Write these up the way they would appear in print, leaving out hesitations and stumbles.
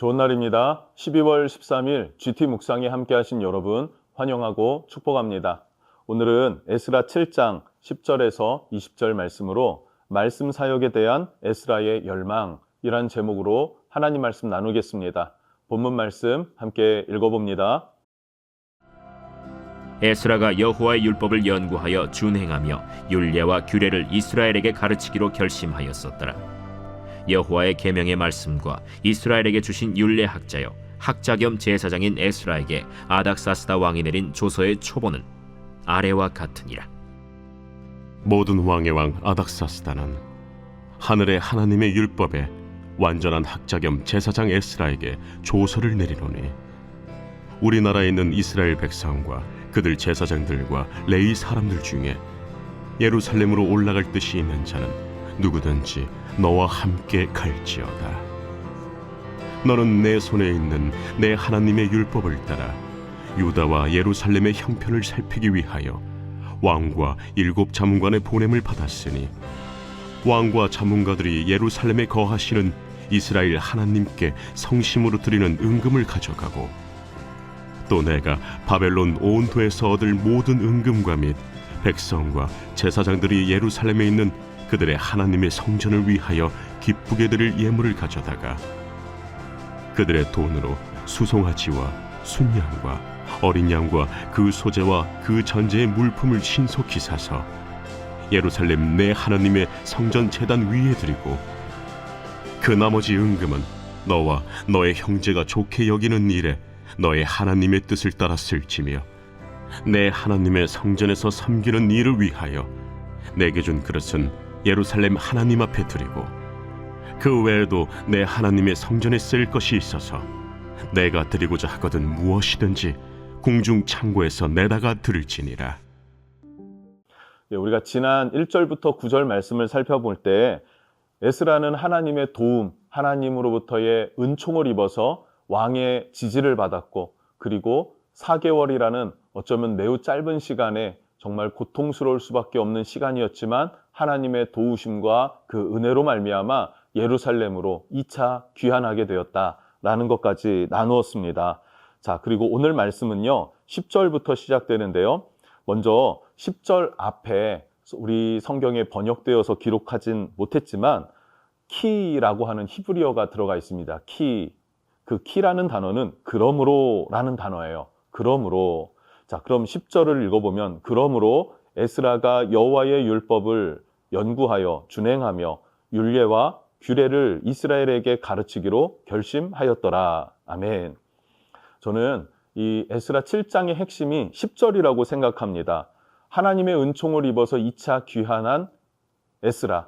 좋은 날입니다. 12월 13일 GT 묵상에 함께 하신 여러분 환영하고 축복합니다. 오늘은 에스라 7장 10절에서 20절 말씀으로 말씀 사역에 대한 에스라의 열망이란 제목으로 하나님 말씀 나누겠습니다. 본문 말씀 함께 읽어봅니다. 에스라가 여호와의 율법을 연구하여 준행하며 율례와 규례를 이스라엘에게 가르치기로 결심하였었더라. 여호와의 계명의 말씀과 이스라엘에게 주신 율례 학자여 학자 겸 제사장인 에스라에게 아닥사스다 왕이 내린 조서의 초본은 아래와 같으니라. 모든 왕의 왕 아닥사스다는 하늘의 하나님의 율법에 완전한 학자 겸 제사장 에스라에게 조서를 내리노니, 우리나라에 있는 이스라엘 백성과 그들 제사장들과 레위 사람들 중에 예루살렘으로 올라갈 뜻이 있는 자는 누구든지 너와 함께 갈지어다. 너는 내 손에 있는 내 하나님의 율법을 따라 유다와 예루살렘의 형편을 살피기 위하여 왕과 7 자문관의 보냄을 받았으니, 왕과 자문가들이 예루살렘에 거하시는 이스라엘 하나님께 성심으로 드리는 은금을 가져가고, 또 내가 바벨론 온도에서 얻을 모든 은금과 및 백성과 제사장들이 예루살렘에 있는 그들의 하나님의 성전을 위하여 기쁘게 드릴 예물을 가져다가 그들의 돈으로 수송아지와 순양과 어린 양과 그 소재와 그 전제의 물품을 신속히 사서 예루살렘 내 하나님의 성전 제단 위에 드리고, 그 나머지 은금은 너와 너의 형제가 좋게 여기는 일에 너의 하나님의 뜻을 따라 쓸지며, 내 하나님의 성전에서 섬기는 일을 위하여 내게 준 그릇은 예루살렘 하나님 앞에 드리고, 그 외에도 내 하나님의 성전에 쓸 것이 있어서 내가 드리고자 하거든 무엇이든지 궁중 창고에서 내다가 드릴지니라. 우리가 지난 1절부터 9절 말씀을 살펴볼 때 에스라는 하나님의 도움, 하나님으로부터의 은총을 입어서 왕의 지지를 받았고, 그리고 4개월이라는 어쩌면 매우 짧은 시간에 정말 고통스러울 수밖에 없는 시간이었지만 하나님의 도우심과 그 은혜로 말미암아 예루살렘으로 2차 귀환하게 되었다라는 것까지 나누었습니다. 자, 그리고 오늘 말씀은요 10절부터 시작되는데요. 먼저 10절 앞에 우리 성경에 번역되어서 기록하진 못했지만 키라고 하는 히브리어가 들어가 있습니다. 키. 그 키라는 단어는 그러므로라는 단어예요. 그러므로. 자, 그럼 10절을 읽어보면, 그러므로 에스라가 여호와의 율법을 연구하여 준행하며 율례와 규례를 이스라엘에게 가르치기로 결심하였더라. 아멘. 저는 이 에스라 7장의 핵심이 10절이라고 생각합니다. 하나님의 은총을 입어서 2차 귀환한 에스라.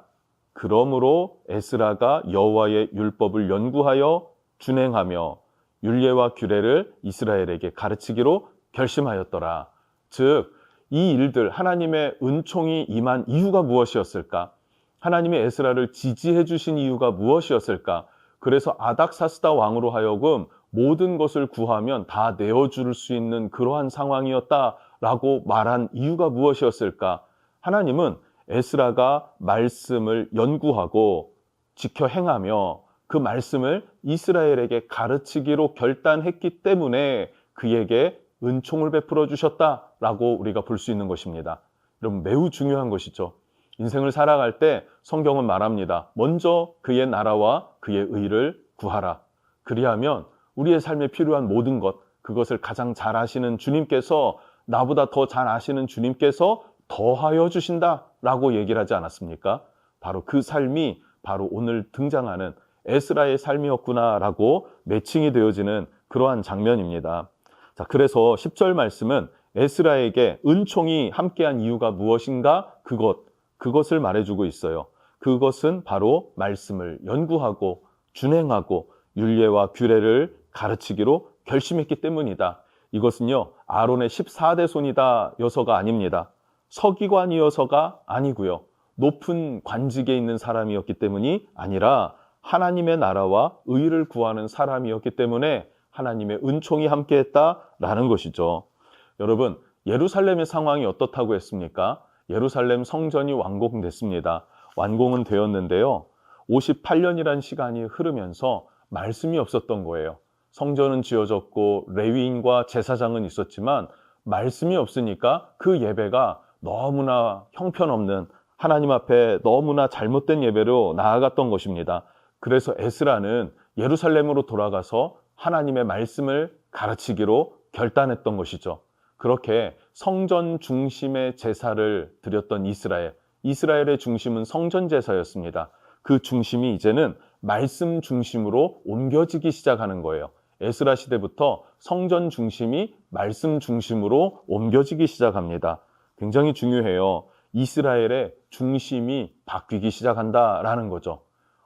그러므로 에스라가 여호와의 율법을 연구하여 준행하며 율례와 규례를 이스라엘에게 가르치기로 결심하였더라. 즉, 이 일들, 하나님의 은총이 임한 이유가 무엇이었을까? 하나님의 에스라를 지지해 주신 이유가 무엇이었을까? 그래서 아닥사스다 왕으로 하여금 모든 것을 구하면 다 내어줄 수 있는 그러한 상황이었다라고 말한 이유가 무엇이었을까? 하나님은 에스라가 말씀을 연구하고 지켜 행하며 그 말씀을 이스라엘에게 가르치기로 결단했기 때문에 그에게 은총을 베풀어 주셨다라고 우리가 볼 수 있는 것입니다. 여러분, 매우 중요한 것이죠. 인생을 살아갈 때 성경은 말합니다. 먼저 그의 나라와 그의 의를 구하라. 그리하면 우리의 삶에 필요한 모든 것, 그것을 가장 잘 아시는 주님께서, 나보다 더 잘 아시는 주님께서 더하여 주신다라고 얘기를 하지 않았습니까? 바로 그 삶이 바로 오늘 등장하는 에스라의 삶이었구나라고 매칭이 되어지는 그러한 장면입니다. 자, 그래서 10절 말씀은 에스라에게 은총이 함께한 이유가 무엇인가? 그것을 말해주고 있어요. 그것은 바로 말씀을 연구하고 준행하고 율례와 규례를 가르치기로 결심했기 때문이다. 이것은요, 아론의 14대 손이다 여서가 아닙니다. 서기관이어서가 아니고요. 높은 관직에 있는 사람이었기 때문이 아니라 하나님의 나라와 의를 구하는 사람이었기 때문에 하나님의 은총이 함께했다라는 것이죠. 여러분, 예루살렘의 상황이 어떻다고 했습니까? 예루살렘 성전이 완공됐습니다. 완공은 되었는데요. 58년이라는 시간이 흐르면서 말씀이 없었던 거예요. 성전은 지어졌고 레위인과 제사장은 있었지만 말씀이 없으니까 그 예배가 너무나 형편없는, 하나님 앞에 너무나 잘못된 예배로 나아갔던 것입니다. 그래서 에스라는 예루살렘으로 돌아가서 하나님의 말씀을 가르치기로 결단했던 것이죠. 그렇게 성전 중심의 제사를 드렸던 이스라엘의 중심은 성전 제사였습니다. 그 중심이 이제는 말씀 중심으로 옮겨지기 시작하는 거예요. 에스라 시대부터 성전 중심이 말씀 중심으로 옮겨지기 시작합니다. 굉장히 중요해요. 이스라엘의 중심이 바뀌기 시작한다라는 거죠.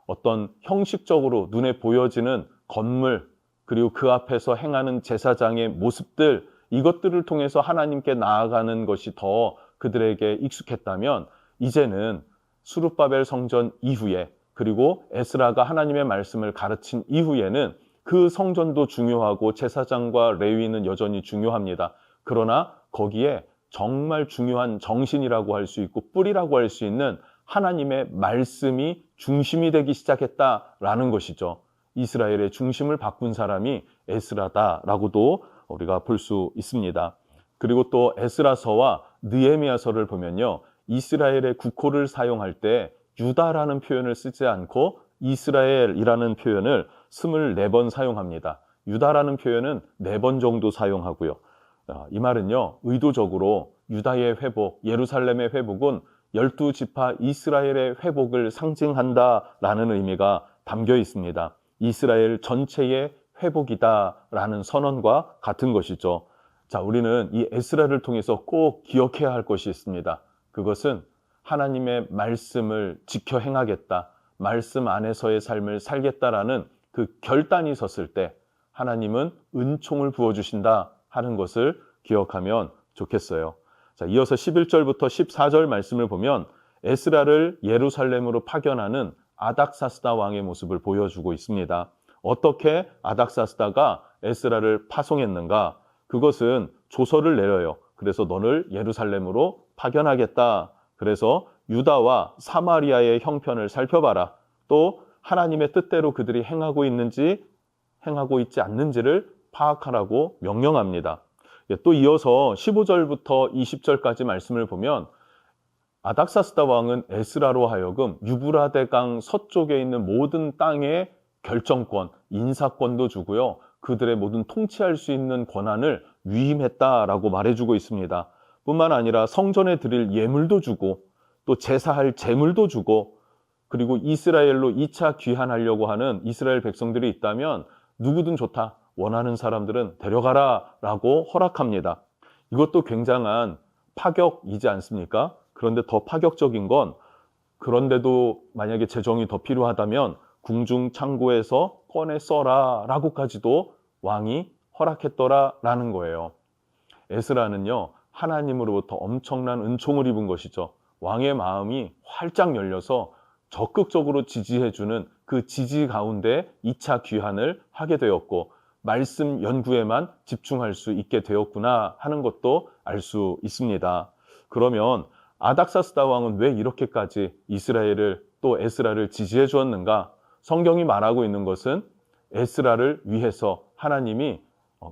어떤 형식적으로 눈에 보여지는 건물, 그리고 그 앞에서 행하는 제사장의 모습들, 이것들을 통해서 하나님께 나아가는 것이 더 그들에게 익숙했다면, 이제는 수룹바벨 성전 이후에, 그리고 에스라가 하나님의 말씀을 가르친 이후에는 그 성전도 중요하고 제사장과 레위는 여전히 중요합니다. 그러나 거기에 정말 중요한 정신이라고 할 수 있고 뿌리라고 할 수 있는 하나님의 말씀이 중심이 되기 시작했다라는 것이죠. 이스라엘의 중심을 바꾼 사람이 에스라다라고도 우리가 볼 수 있습니다. 그리고 또 에스라서와 느헤미야서를 보면요, 이스라엘의 국호를 사용할 때 유다라는 표현을 쓰지 않고 이스라엘이라는 표현을 24번 사용합니다. 유다라는 표현은 4번 정도 사용하고요. 이 말은요, 의도적으로 유다의 회복, 예루살렘의 회복은 12지파 이스라엘의 회복을 상징한다라는 의미가 담겨 있습니다. 이스라엘 전체의 회복이다라는 선언과 같은 것이죠. 자, 우리는 이 에스라를 통해서 꼭 기억해야 할 것이 있습니다. 그것은 하나님의 말씀을 지켜 행하겠다, 말씀 안에서의 삶을 살겠다라는 그 결단이 섰을 때 하나님은 은총을 부어주신다 하는 것을 기억하면 좋겠어요. 자, 이어서 11절부터 14절 말씀을 보면 에스라를 예루살렘으로 파견하는 아닥사스다 왕의 모습을 보여주고 있습니다. 어떻게 아닥사스다가 에스라를 파송했는가? 그것은 조서를 내려요. 그래서 너를 예루살렘으로 파견하겠다. 그래서 유다와 사마리아의 형편을 살펴봐라. 또 하나님의 뜻대로 그들이 행하고 있는지 행하고 있지 않는지를 파악하라고 명령합니다. 또 이어서 15절부터 20절까지 말씀을 보면 아닥사스다 왕은 에스라로 하여금 유브라데강 서쪽에 있는 모든 땅의 결정권, 인사권도 주고요, 그들의 모든 통치할 수 있는 권한을 위임했다라고 말해주고 있습니다. 뿐만 아니라 성전에 드릴 예물도 주고 또 제사할 제물도 주고, 그리고 이스라엘로 2차 귀환하려고 하는 이스라엘 백성들이 있다면 누구든 좋다, 원하는 사람들은 데려가라 라고 허락합니다. 이것도 굉장한 파격이지 않습니까? 그런데 더 파격적인 건, 그런데도 만약에 재정이 더 필요하다면 궁중 창고에서 꺼내 써라 라고까지도 왕이 허락했더라 라는 거예요. 에스라는요, 하나님으로부터 엄청난 은총을 입은 것이죠. 왕의 마음이 활짝 열려서 적극적으로 지지해주는 그 지지 가운데 2차 귀환을 하게 되었고, 말씀 연구에만 집중할 수 있게 되었구나 하는 것도 알 수 있습니다. 그러면 아닥사스다 왕은 왜 이렇게까지 이스라엘을 또 에스라를 지지해 주었는가? 성경이 말하고 있는 것은 에스라를 위해서 하나님이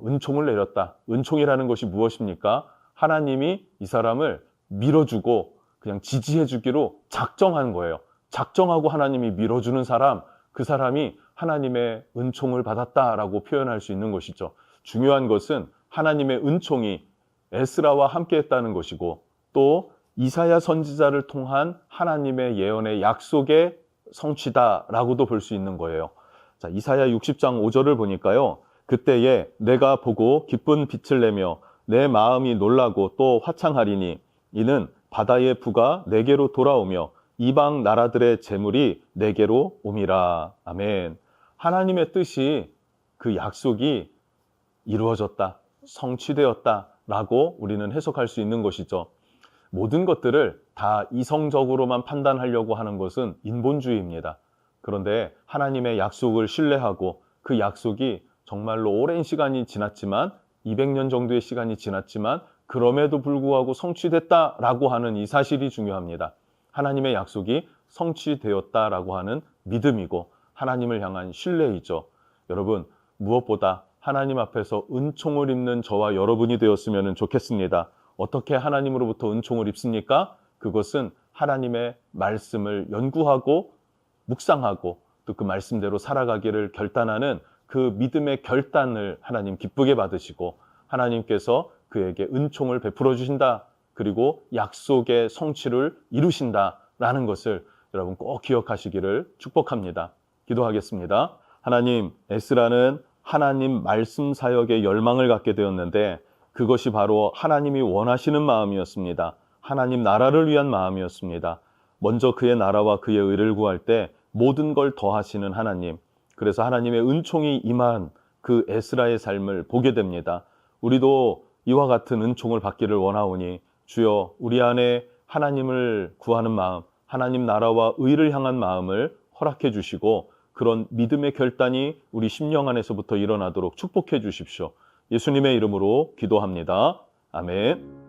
은총을 내렸다. 은총이라는 것이 무엇입니까? 하나님이 이 사람을 밀어주고 그냥 지지해 주기로 작정한 거예요. 작정하고 하나님이 밀어주는 사람, 그 사람이 하나님의 은총을 받았다라고 표현할 수 있는 것이죠. 중요한 것은 하나님의 은총이 에스라와 함께했다는 것이고, 또 이사야 선지자를 통한 하나님의 예언의 약속의 성취다라고도 볼 수 있는 거예요. 자, 이사야 60장 5절을 보니까요, 그때에 내가 보고 기쁜 빛을 내며 내 마음이 놀라고 또 화창하리니 이는 바다의 부가 내게로 돌아오며 이방 나라들의 재물이 내게로 옴이라. 아멘. 하나님의 뜻이, 그 약속이 이루어졌다, 성취되었다라고 우리는 해석할 수 있는 것이죠. 모든 것들을 다 이성적으로만 판단하려고 하는 것은 인본주의입니다. 그런데 하나님의 약속을 신뢰하고 그 약속이 정말로 오랜 시간이 지났지만, 200년 정도의 시간이 지났지만 그럼에도 불구하고 성취됐다라고 하는 이 사실이 중요합니다. 하나님의 약속이 성취되었다라고 하는 믿음이고 하나님을 향한 신뢰이죠. 여러분, 무엇보다 하나님 앞에서 은총을 입는 저와 여러분이 되었으면 좋겠습니다. 어떻게 하나님으로부터 은총을 입습니까? 그것은 하나님의 말씀을 연구하고 묵상하고 또 그 말씀대로 살아가기를 결단하는 그 믿음의 결단을 하나님 기쁘게 받으시고 하나님께서 그에게 은총을 베풀어 주신다. 그리고 약속의 성취를 이루신다라는 것을 여러분 꼭 기억하시기를 축복합니다. 기도하겠습니다. 하나님, 에스라는 하나님 말씀 사역에 열망을 갖게 되었는데 그것이 바로 하나님이 원하시는 마음이었습니다. 하나님 나라를 위한 마음이었습니다. 먼저 그의 나라와 그의 의를 구할 때 모든 걸 더하시는 하나님, 그래서 하나님의 은총이 임한 그 에스라의 삶을 보게 됩니다. 우리도 이와 같은 은총을 받기를 원하오니 주여 우리 안에 하나님을 구하는 마음, 하나님 나라와 의를 향한 마음을 허락해 주시고 그런 믿음의 결단이 우리 심령 안에서부터 일어나도록 축복해 주십시오. 예수님의 이름으로 기도합니다. 아멘.